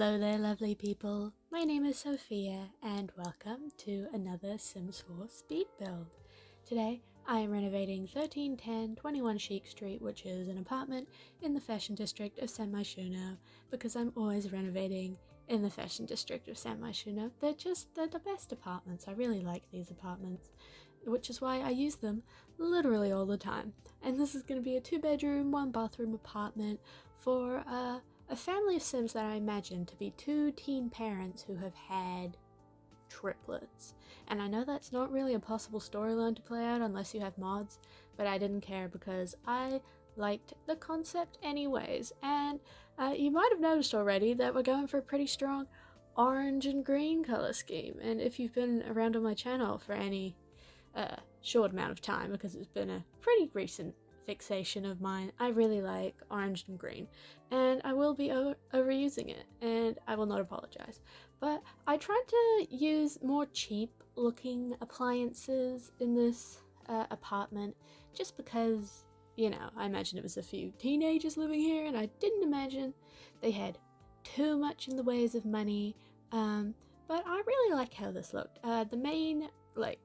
Hello there, lovely people. My name is Sophia, and welcome to another Sims 4 speed build. Today, I am renovating 1310 21 Chic Street, which is an apartment in the fashion district of San Myshuno, because I'm always renovating in the fashion district of San Myshuno. They're the best apartments. I really like these apartments, which is why I use them literally all the time. And this is going to be a 2-bedroom, 1-bathroom apartment for a family of Sims that I imagine to be 2 teen parents who have had triplets. And I know that's not really a possible storyline to play out unless you have mods, but I didn't care because I liked the concept anyways. And you might have noticed already that we're going for a pretty strong orange and green color scheme. And if you've been around on my channel for any short amount of time, because it's been a pretty recent fixation of mine, I really like orange and green, and I will be overusing it, and I will not apologize. But I tried to use more cheap looking appliances in this apartment, just because, you know, I imagined it was a few teenagers living here, and I didn't imagine they had too much in the ways of money, but I really like how this looked. The main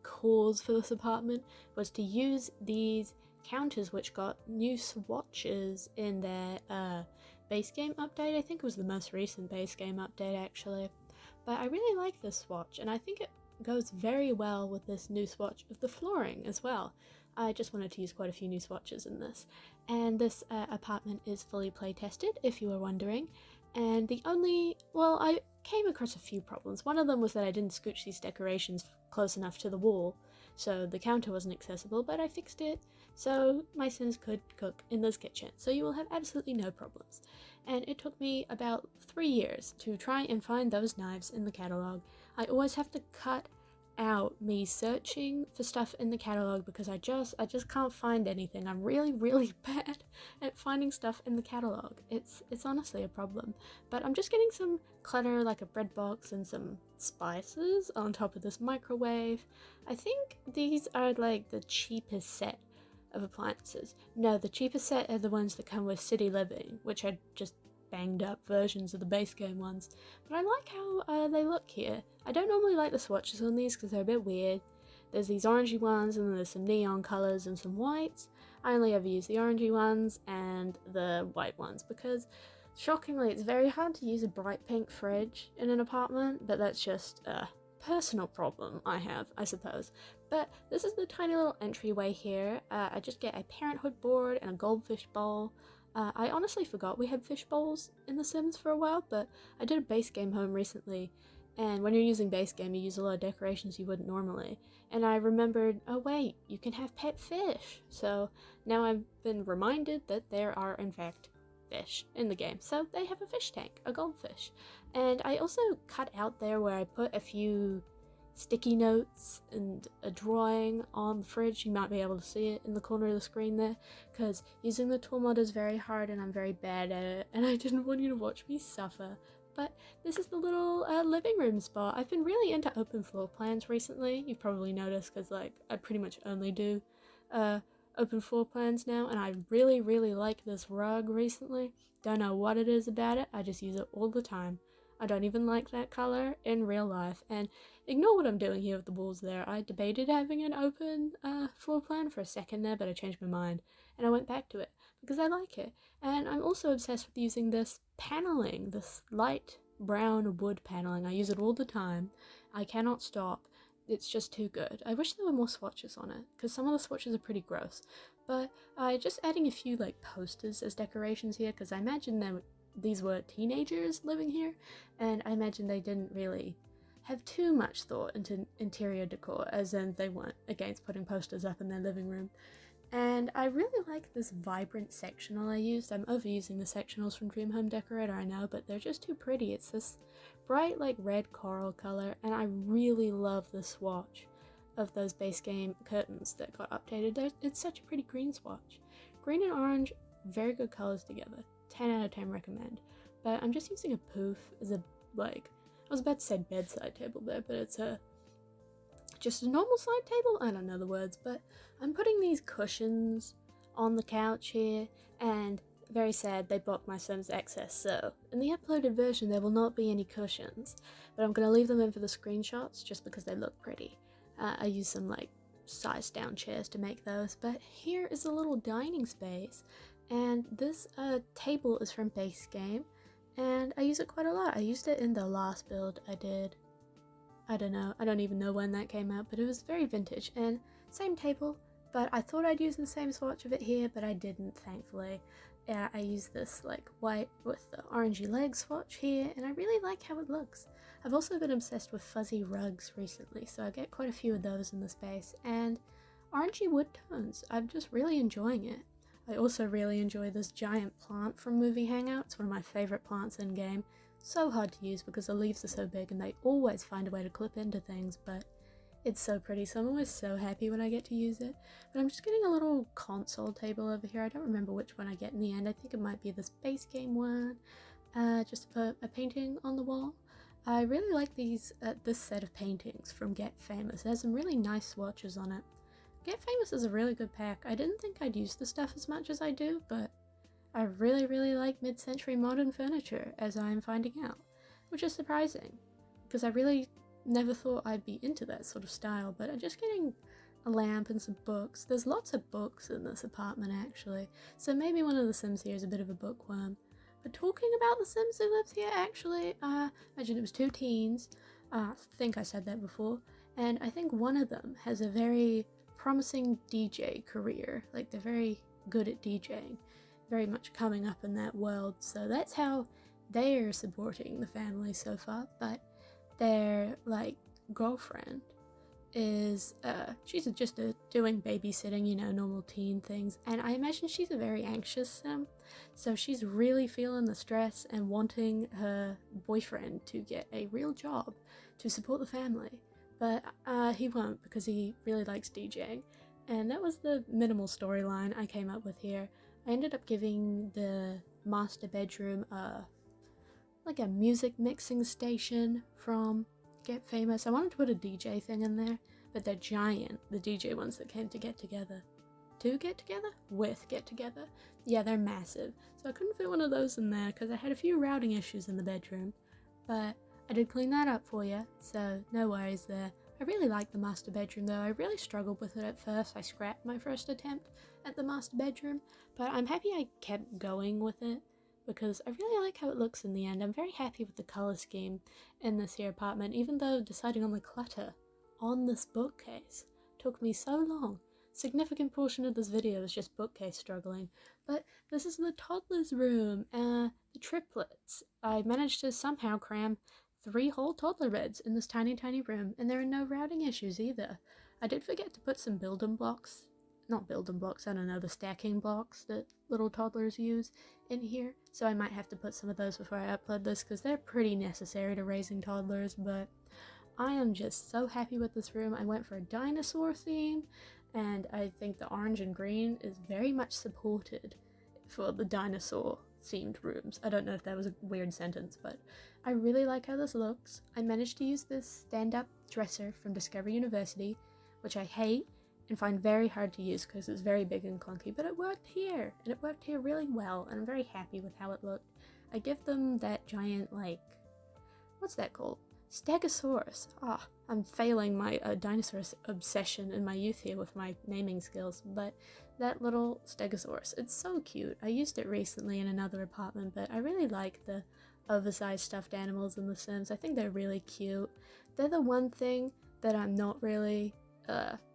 cause for this apartment was to use these counters, which got new swatches in their base game update. I think it was the most recent base game update actually, but I really like this swatch, and I think it goes very well with this new swatch of the flooring as well. I just wanted to use quite a few new swatches in this, and this apartment is fully play tested, if you were wondering. And I came across a few problems. One of them was that I didn't scooch these decorations close enough to the wall, so the counter wasn't accessible, but I fixed it so my Sims could cook in this kitchen, so you will have absolutely no problems. And it took me about 3 years to try and find those knives in the catalogue. I always have to cut out me searching for stuff in the catalogue because I just can't find anything. I'm really bad at finding stuff in the catalogue. It's honestly a problem. But I'm just getting some clutter, like a bread box and some spices on top of this microwave. I think these are like the cheapest set of appliances. No, the cheapest set are the ones that come with City Living, which are just banged up versions of the base game ones, but I like how they look here. I don't normally like the swatches on these because they're a bit weird. There's these orangey ones, and then there's some neon colors and some whites. I only ever use the orangey ones and the white ones because, shockingly, it's very hard to use a bright pink fridge in an apartment, but that's just a personal problem I have, I suppose. But this is the tiny little entryway here. I just get a Parenthood board and a goldfish bowl. I honestly forgot we had fish bowls in The Sims for a while, but I did a base game home recently, and when you're using base game you use a lot of decorations you wouldn't normally, and I remembered, oh wait, you can have pet fish, so now I've been reminded that there are in fact fish in the game. So they have a fish tank, a goldfish, and I also cut out there where I put a few sticky notes and a drawing on the fridge. You might be able to see it in the corner of the screen there, because using the tool mod is very hard and I'm very bad at it, and I didn't want you to watch me suffer. But this is the little living room spot. I've been really into open floor plans recently. You've probably noticed, because I pretty much only do open floor plans now, and I really like this rug recently. Don't know what it is about it, I just use it all the time. I don't even like that color in real life, and ignore what I'm doing here with the walls there. I debated having an open floor plan for a second there, but I changed my mind and I went back to it because I like it. And I'm also obsessed with using this paneling, this light brown wood paneling. I use it all the time. I cannot stop. It's just too good. I wish there were more swatches on it, because some of the swatches are pretty gross. But just adding a few posters as decorations here, because I imagine these were teenagers living here, and I imagine they didn't really have too much thought into interior decor, as in they weren't against putting posters up in their living room. And I really like this vibrant sectional I used. I'm overusing the sectionals from Dream Home Decorator, I know, but they're just too pretty. It's this bright red coral color, and I really love the swatch of those base game curtains that got updated. It's such a pretty green swatch. Green and orange, very good colors together. 10 out of 10 recommend. But I'm just using a poof as a, I was about to say bedside table there, but it's just a normal side table? I don't know the words, but I'm putting these cushions on the couch here, and very sad they blocked my Sims access, so in the uploaded version there will not be any cushions, but I'm going to leave them in for the screenshots just because they look pretty. I use some like sized down chairs to make those, but here is a little dining space, and this table is from base game, and I use it quite a lot. I used it in the last build I did. I don't even know when that came out, but it was very vintage, and same table, but I thought I'd use the same swatch of it here, but I didn't, thankfully. Yeah, I use this like white with the orangey leg swatch here, and I really like how it looks. I've also been obsessed with fuzzy rugs recently, so I get quite a few of those in the space, and orangey wood tones. I'm just really enjoying it. I also really enjoy this giant plant from movie Hangout. It's one of my favourite plants in game. So hard to use because the leaves are so big and they always find a way to clip into things, but it's so pretty, so I'm always so happy when I get to use it. But I'm just getting a little console table over here. I don't remember which one I get in the end. I think it might be this base game one, just to put a painting on the wall. I really like this set of paintings from Get Famous. It has some really nice swatches on it. Get Famous is a really good pack. I didn't think I'd use the stuff as much as I do, but I really like mid-century modern furniture, as I'm finding out, which is surprising, because I really never thought I'd be into that sort of style, but I'm just getting a lamp and some books. There's lots of books in this apartment, actually, so maybe one of the Sims here is a bit of a bookworm. But talking about the Sims who lives here, actually, imagine it was 2 teens, I think I said that before, and I think one of them has a very promising DJ career, like they're very good at DJing. Very much coming up in that world, so that's how they're supporting the family so far. But their like girlfriend is she's just doing babysitting, you know, normal teen things, and I imagine she's a very anxious Sim, so she's really feeling the stress and wanting her boyfriend to get a real job to support the family, but he won't because he really likes DJing. And that was the minimal storyline I came up with here. I ended up giving the master bedroom like a music mixing station from Get Famous. I wanted to put a DJ thing in there, but they're giant, the DJ ones that came to Get Together. To Get Together? With Get Together? Yeah, they're massive. So I couldn't fit one of those in there because I had a few routing issues in the bedroom. But I did clean that up for you, so no worries there. I really like the master bedroom though. I really struggled with it at first. I scrapped my first attempt at the master bedroom, but I'm happy I kept going with it because I really like how it looks in the end. I'm very happy with the color scheme in this here apartment, even though deciding on the clutter on this bookcase took me so long. Significant portion of this video is just bookcase struggling, but this is the toddler's room, the triplets. I managed to somehow cram 3 whole toddler beds in this tiny room, and there are no routing issues either. I did forget to put some building blocks, not building blocks, I don't know, the stacking blocks that little toddlers use in here, so I might have to put some of those before I upload this because they're pretty necessary to raising toddlers. But I am just so happy with this room. I went for a dinosaur theme, and I think the orange and green is very much supported for the dinosaur themed rooms. I don't know if that was a weird sentence, but I really like how this looks. I managed to use this stand-up dresser from Discovery University, which I hate and find very hard to use because it's very big and clunky, but it worked here, and it worked here really well, and I'm very happy with how it looked. I give them that giant, like, what's that called? Stegosaurus. I'm failing my dinosaur obsession in my youth here with my naming skills, but that little Stegosaurus, it's so cute. I used it recently in another apartment, but I really like the oversized stuffed animals in The Sims. I think they're really cute. They're the one thing that I'm not really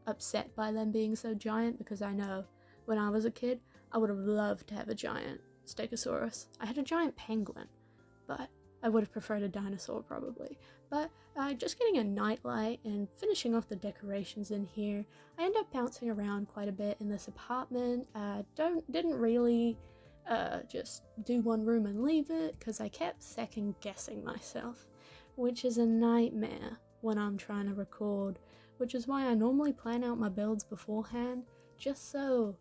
upset by them being so giant, because I know when I was a kid, I would have loved to have a giant Stegosaurus. I had a giant penguin, but I would have preferred a dinosaur probably. But just getting a nightlight and finishing off the decorations in here, I end up bouncing around quite a bit in this apartment. Didn't really just do one room and leave it, because I kept second guessing myself, which is a nightmare when I'm trying to record, which is why I normally plan out my builds beforehand, just so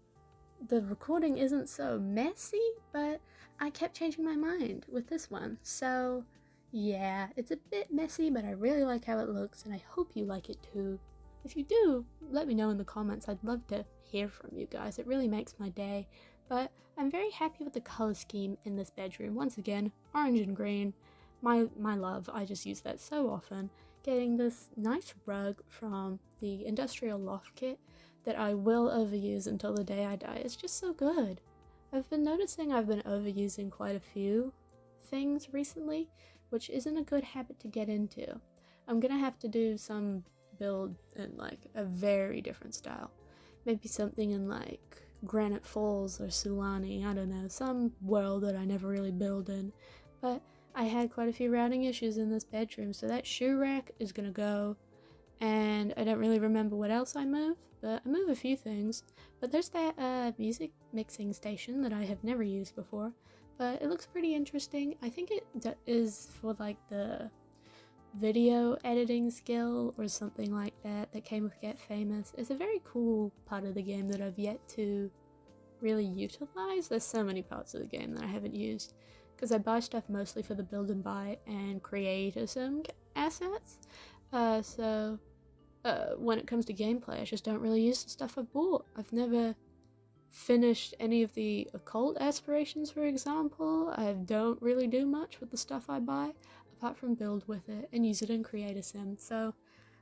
the recording isn't so messy. But I kept changing my mind with this one, so yeah, it's a bit messy, but I really like how it looks, and I hope you like it too. If you do, let me know in the comments. I'd love to hear from you guys. It really makes my day. but I'm very happy with the color scheme in this bedroom. Once again, orange and green, my love. I just use that so often. Getting this nice rug from the industrial loft kit that I will overuse until the day I die. It's just so good. I've been noticing I've been overusing quite a few things recently, which isn't a good habit to get into. I'm gonna have to do some build in like a very different style. Maybe something in like Granite Falls or Sulani, I don't know, some world that I never really build in. But I had quite a few routing issues in this bedroom, so that shoe rack is gonna go. And I don't really remember what else I moved, but I moved a few things. But there's that music mixing station that I have never used before, but it looks pretty interesting. I think it is for like the video editing skill or something like that came with Get Famous. It's a very cool part of the game that I've yet to really utilize. There's so many parts of the game that I haven't used because I buy stuff mostly for the build and buy and keaaasims assets. So when it comes to gameplay, I just don't really use the stuff I've bought. I've never finished any of the occult aspirations, for example. I don't really do much with the stuff I buy apart from build with it and use it in keaaasims. So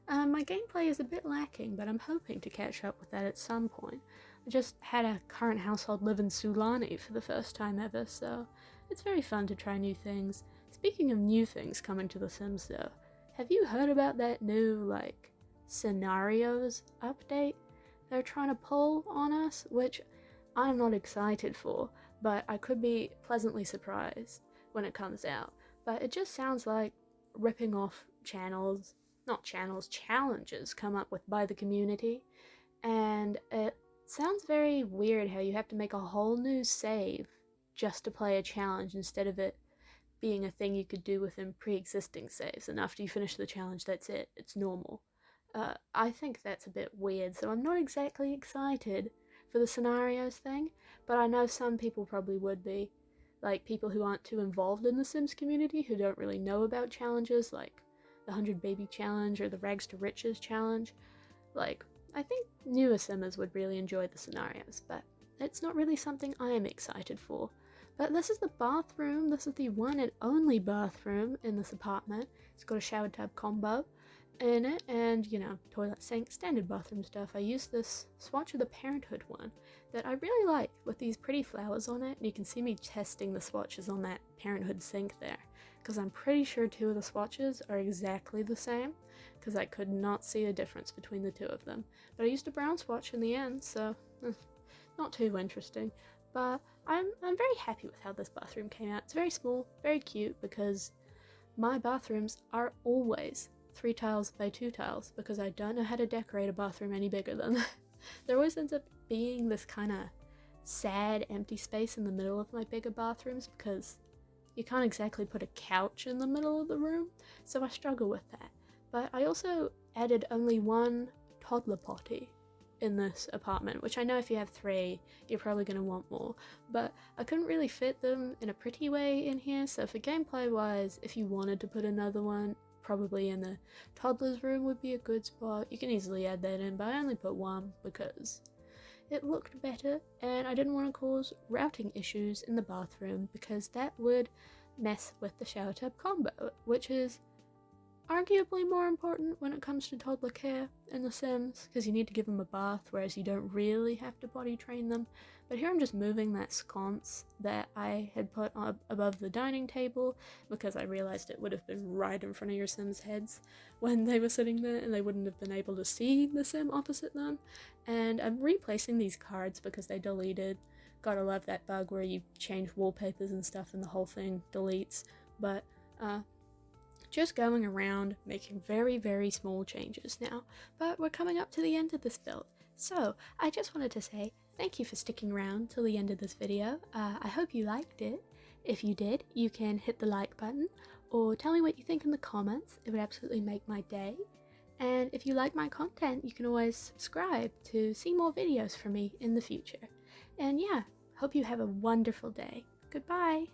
my gameplay is a bit lacking, but I'm hoping to catch up with that at some point. I just had a current household live in Sulani for the first time ever, so it's very fun to try new things. Speaking of new things coming to The Sims though, have you heard about that new like scenarios update they're trying to pull on us, which I'm not excited for, but I could be pleasantly surprised when it comes out. But it just sounds like ripping off challenges come up with by the community, and it sounds very weird how you have to make a whole new save just to play a challenge instead of it being a thing you could do within pre-existing saves, and after you finish the challenge, that's it, it's normal. I think that's a bit weird, so I'm not exactly excited for the scenarios thing, but I know some people probably would be. Like people who aren't too involved in the Sims community, who don't really know about challenges like the 100 Baby Challenge or the Rags to Riches Challenge. Like, I think newer Simmers would really enjoy the scenarios, but it's not really something I am excited for. But this is the bathroom. This is the one and only bathroom in this apartment. It's got a shower tub combo in it and, you know, toilet, sink, standard bathroom stuff. I used this swatch of the Parenthood one that I really like with these pretty flowers on it. And you can see me testing the swatches on that Parenthood sink there because I'm pretty sure two of the swatches are exactly the same because I could not see a difference between the two of them. But I used a brown swatch in the end, so not too interesting. But I'm very happy with how this bathroom came out. It's very small, very cute, because my bathrooms are always 3 tiles by 2 tiles because I don't know how to decorate a bathroom any bigger than that. There always ends up being this kind of sad empty space in the middle of my bigger bathrooms because you can't exactly put a couch in the middle of the room, so I struggle with that. But I also added only one toddler potty in this apartment, which I know if you have 3 you're probably going to want more, but I couldn't really fit them in a pretty way in here, so for gameplay wise, if you wanted to put another one, probably in the toddler's room would be a good spot. You can easily add that in, but I only put one because it looked better and I didn't want to cause routing issues in the bathroom because that would mess with the shower tub combo, which is arguably more important when it comes to toddler care in The Sims, because you need to give them a bath, whereas you don't really have to potty train them. But here I'm just moving that sconce that I had put up above the dining table because I realized it would have been right in front of your Sims' heads when they were sitting there and they wouldn't have been able to see the Sim opposite them. And I'm replacing these cards because they deleted. Gotta love that bug where you change wallpapers and stuff and the whole thing deletes. But just going around making very, very small changes now, but we're coming up to the end of this build. So I just wanted to say thank you for sticking around till the end of this video. I hope you liked it. If you did, you can hit the like button or tell me what you think in the comments. It would absolutely make my day. And if you like my content, you can always subscribe to see more videos from me in the future. And yeah, hope you have a wonderful day. Goodbye!